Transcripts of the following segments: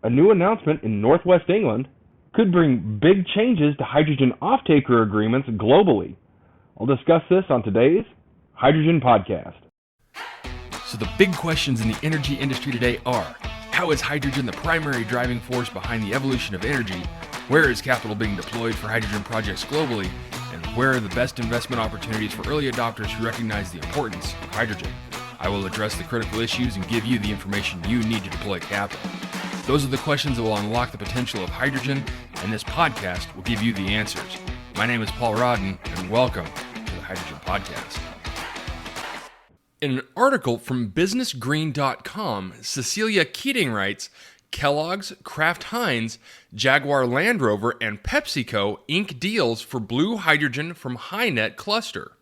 A new announcement in Northwest England could bring big changes to hydrogen offtaker agreements globally. I'll discuss this on today's Hydrogen Podcast. So the big questions in the energy industry today are, how is hydrogen the primary driving force behind the evolution of energy? Where is capital being deployed for hydrogen projects globally? And where are the best investment opportunities for early adopters who recognize the importance of hydrogen? I will address the critical issues and give you the information you need to deploy capital. Those are the questions that will unlock the potential of hydrogen, and this podcast will give you the answers. My name is Paul Rodden, and welcome to the Hydrogen Podcast. In an article from BusinessGreen.com, Cecilia Keating writes, Kellogg's, Kraft Heinz, Jaguar Land Rover, and PepsiCo ink deals for blue hydrogen from HyNet cluster.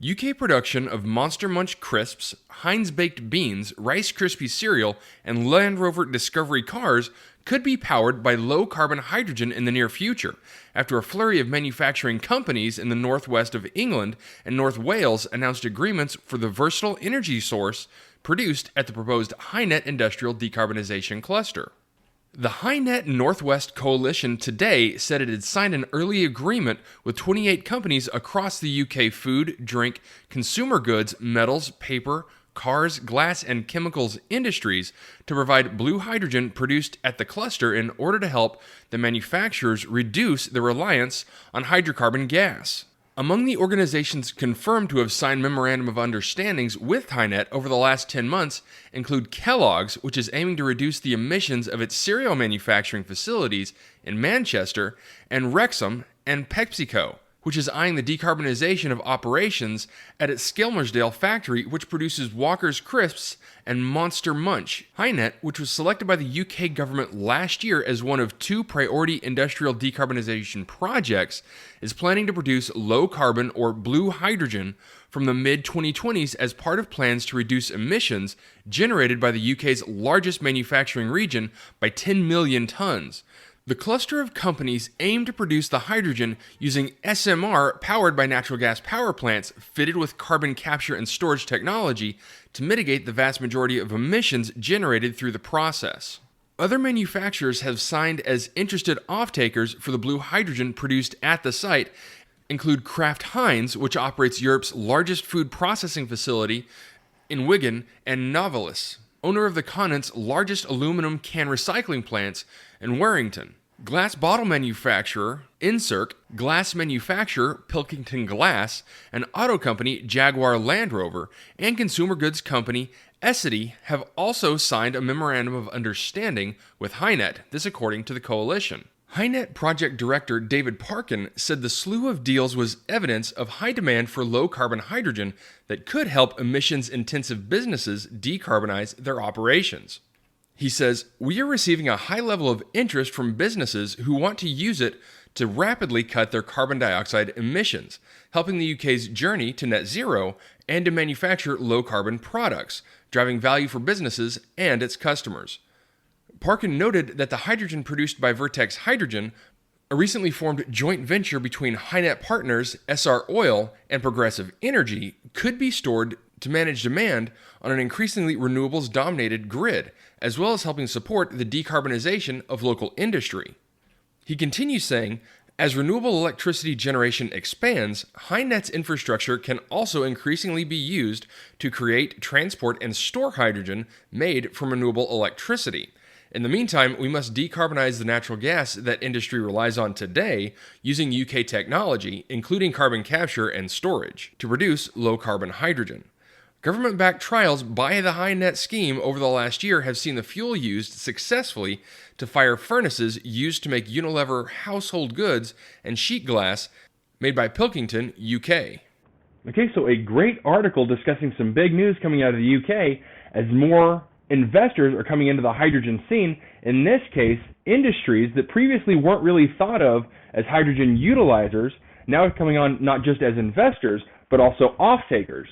UK production of Monster Munch crisps, Heinz baked beans, Rice Krispie cereal, and Land Rover Discovery cars could be powered by low-carbon hydrogen in the near future, after a flurry of manufacturing companies in the northwest of England and North Wales announced agreements for the versatile energy source produced at the proposed HyNet Industrial Decarbonization Cluster. The HyNet Northwest Coalition today said it had signed an early agreement with 28 companies across the UK food, drink, consumer goods, metals, paper, cars, glass, and chemicals industries to provide blue hydrogen produced at the cluster in order to help the manufacturers reduce their reliance on hydrocarbon gas. Among the organizations confirmed to have signed memorandum of understandings with HyNet over the last 10 months include Kellogg's, which is aiming to reduce the emissions of its cereal manufacturing facilities in Manchester, and Wrexham and PepsiCo, which is eyeing the decarbonization of operations at its Skelmersdale factory, which produces Walker's Crisps and Monster Munch. HyNet, which was selected by the UK government last year as one of 2 priority industrial decarbonization projects, is planning to produce low-carbon or blue hydrogen from the mid-2020s as part of plans to reduce emissions generated by the UK's largest manufacturing region by 10 million tons. The cluster of companies aim to produce the hydrogen using SMR powered by natural gas power plants fitted with carbon capture and storage technology to mitigate the vast majority of emissions generated through the process. Other manufacturers have signed as interested off-takers for the blue hydrogen produced at the site include Kraft Heinz, which operates Europe's largest food processing facility in Wigan, and Novelis, owner of the continent's largest aluminum can recycling plants in Warrington. Glass bottle manufacturer Incirc, glass manufacturer Pilkington Glass, and auto company Jaguar Land Rover, and consumer goods company Essity have also signed a memorandum of understanding with HyNet, this according to the coalition. HyNet project director David Parkin said the slew of deals was evidence of high demand for low-carbon hydrogen that could help emissions-intensive businesses decarbonize their operations. He says, "We are receiving a high level of interest from businesses who want to use it to rapidly cut their carbon dioxide emissions, helping the UK's journey to net zero and to manufacture low-carbon products, driving value for businesses and its customers." Parkin noted that the hydrogen produced by Vertex Hydrogen, a recently formed joint venture between HyNet partners SR Oil and Progressive Energy, could be stored to manage demand on an increasingly renewables-dominated grid, as well as helping support the decarbonization of local industry. He continues saying, as renewable electricity generation expands, HyNet's infrastructure can also increasingly be used to create, transport, and store hydrogen made from renewable electricity. In the meantime, we must decarbonize the natural gas that industry relies on today using UK technology, including carbon capture and storage, to produce low-carbon hydrogen. Government-backed trials by the HyNet scheme over the last year have seen the fuel used successfully to fire furnaces used to make Unilever household goods and sheet glass made by Pilkington, UK. Okay, so a great article discussing some big news coming out of the UK as more investors are coming into the hydrogen scene, in this case, industries that previously weren't really thought of as hydrogen utilizers, now are coming on not just as investors, but also off-takers.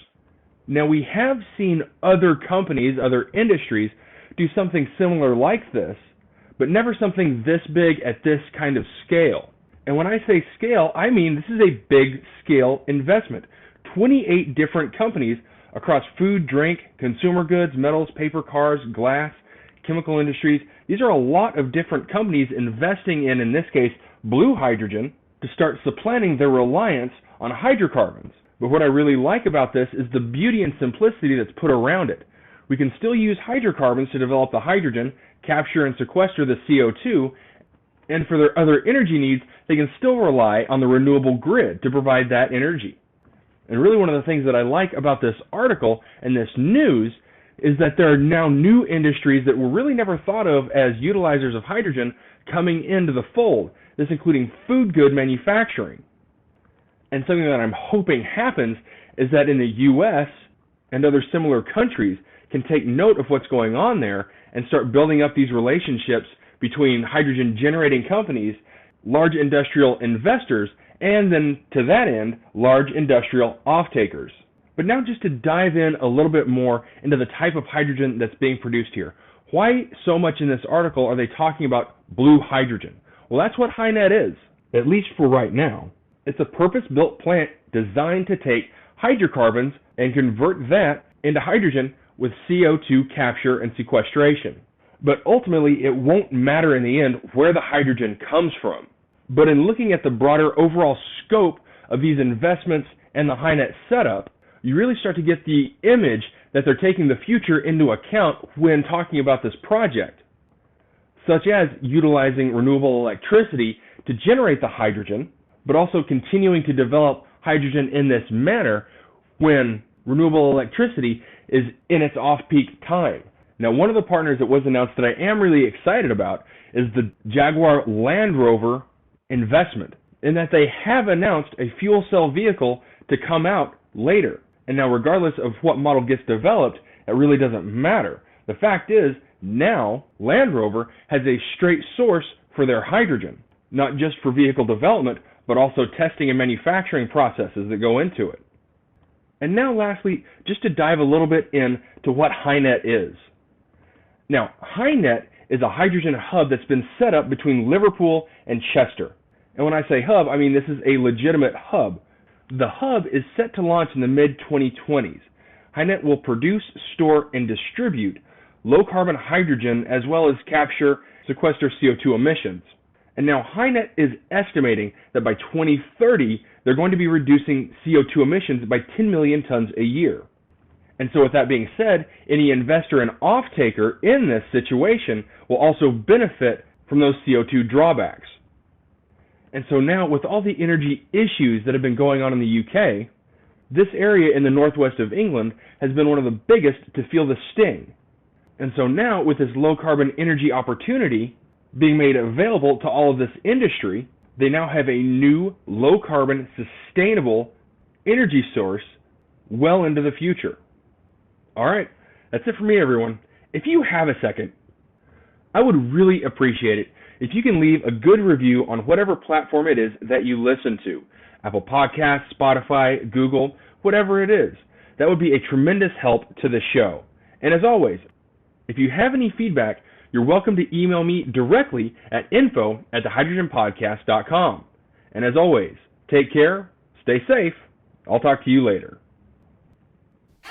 Now, we have seen other companies, other industries, do something similar like this, but never something this big at this kind of scale. And when I say scale, I mean this is a big scale investment. 28 different companies across food, drink, consumer goods, metals, paper, cars, glass, chemical industries These are a lot of different companies investing in this case, blue hydrogen, to start supplanting their reliance on hydrocarbons. But what I really like about this is the beauty and simplicity that's put around it. We can still use hydrocarbons to develop the hydrogen, capture and sequester the CO2, and for their other energy needs, they can still rely on the renewable grid to provide that energy. And really one of the things that I like about this article and this news is that there are now new industries that were really never thought of as utilizers of hydrogen coming into the fold, this including food good manufacturing. And something that I'm hoping happens is that in the U.S. and other similar countries can take note of what's going on there and start building up these relationships between hydrogen generating companies, large industrial investors, and then to that end, large industrial off-takers. But now just to dive in a little bit more into the type of hydrogen that's being produced here. Why so much in this article are they talking about blue hydrogen? Well, that's what HyNet is, at least for right now. It's a purpose-built plant designed to take hydrocarbons and convert that into hydrogen with CO2 capture and sequestration. But ultimately, it won't matter in the end where the hydrogen comes from. But in looking at the broader overall scope of these investments and the HyNet setup, you really start to get the image that they're taking the future into account when talking about this project, such as utilizing renewable electricity to generate the hydrogen, but also continuing to develop hydrogen in this manner when renewable electricity is in its off-peak time. Now, one of the partners that was announced that I am really excited about is the Jaguar Land Rover investment, in that they have announced a fuel cell vehicle to come out later. And now, regardless of what model gets developed, it really doesn't matter. The fact is, now Land Rover has a straight source for their hydrogen, not just for vehicle development, but also testing and manufacturing processes that go into it. And now lastly, just to dive a little bit into what HyNet is. Now, HyNet is a hydrogen hub that's been set up between Liverpool and Chester. And when I say hub, I mean this is a legitimate hub. The hub is set to launch in the mid-2020s. HyNet will produce, store, and distribute low-carbon hydrogen as well as capture, sequester CO2 emissions. And now HyNet is estimating that by 2030, they're going to be reducing CO2 emissions by 10 million tons a year. And so with that being said, any investor and off-taker in this situation will also benefit from those CO2 drawbacks. And so now with all the energy issues that have been going on in the UK, this area in the northwest of England has been one of the biggest to feel the sting. And so now with this low-carbon energy opportunity being made available to all of this industry, they now have a new low-carbon, sustainable energy source well into the future. All right, that's it for me, everyone. If you have a second, I would really appreciate it if you can leave a good review on whatever platform it is that you listen to. Apple Podcasts, Spotify, Google, whatever it is. That would be a tremendous help to the show. And as always, if you have any feedback, you're welcome to email me directly at info@thehydrogenpodcast.com. And as always, take care, stay safe. I'll talk to you later.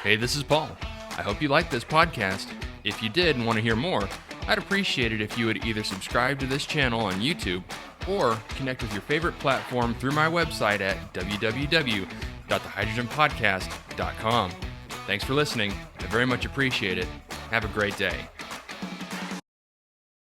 Hey, this is Paul. I hope you liked this podcast. If you did and want to hear more, I'd appreciate it if you would either subscribe to this channel on YouTube or connect with your favorite platform through my website at www.thehydrogenpodcast.com. Thanks for listening. I very much appreciate it. Have a great day.